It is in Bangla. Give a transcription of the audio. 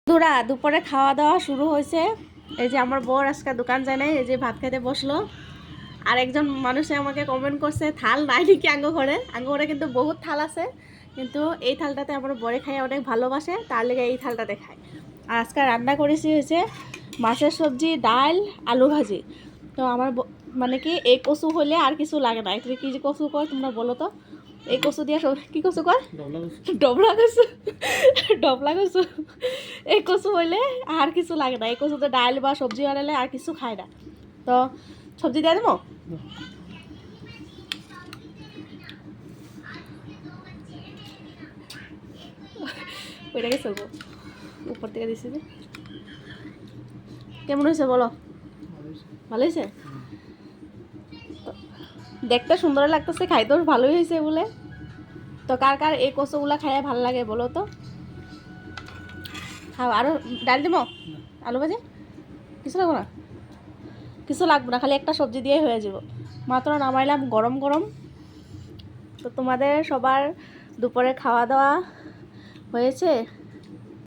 বন্ধুরা দুপুরে খাওয়া দাওয়া শুরু হয়েছে। এই যে আমার বর আজকে দোকান যায় নাই, এই যে ভাত খেতে বসলো। আর একজন মানুষে আমাকে কমেন্ট করছে থাল নাই নাকি আঙ্গ ঘরে কিন্তু বহুত থাল আছে, কিন্তু এই থালটাতে আমার বরে খাই অনেক ভালোবাসে, তার লেগে এই থালটাতে খায়। আর আজকে রান্না করেছি হয়েছে মাছের সবজি, ডাল, আলু ভাজি। তো আমার মানে কি এই কচু হলে আর কিছু লাগে না। এটা কি যে কচু কয় তোমরা বলো তো? এই কচু দিয়ে কি কচু কয়? ডবলা কচু। ডবলা কচু। এই কচু হইলে আর কিছু লাগে না। এই কচুতে ডাল বা সবজি বানালে আর কিছু খায় না। তো সবজি দিয়ে দেবো। ওইটাকে চলবো উপর থেকে দিছি যে। কেমন হয়েছে বলো? ভালো হয়েছে? দেখতে সুন্দর লাগতেছে, খাইতেও ভালোই হয়েছে বলে। তো কার কার এই কচুগুলা খাইয়া ভালো লাগে বলো তো? খাও। আরও ডাল দেবো, আলু ভাজি কিছু লাগবো না? কিছু লাগবে না, খালি একটা সবজি দিয়ে হয়ে যাব। মাত্র নামাইলাম গরম গরম। তো তোমাদের সবার দুপুরে খাওয়া দাওয়া হয়েছে?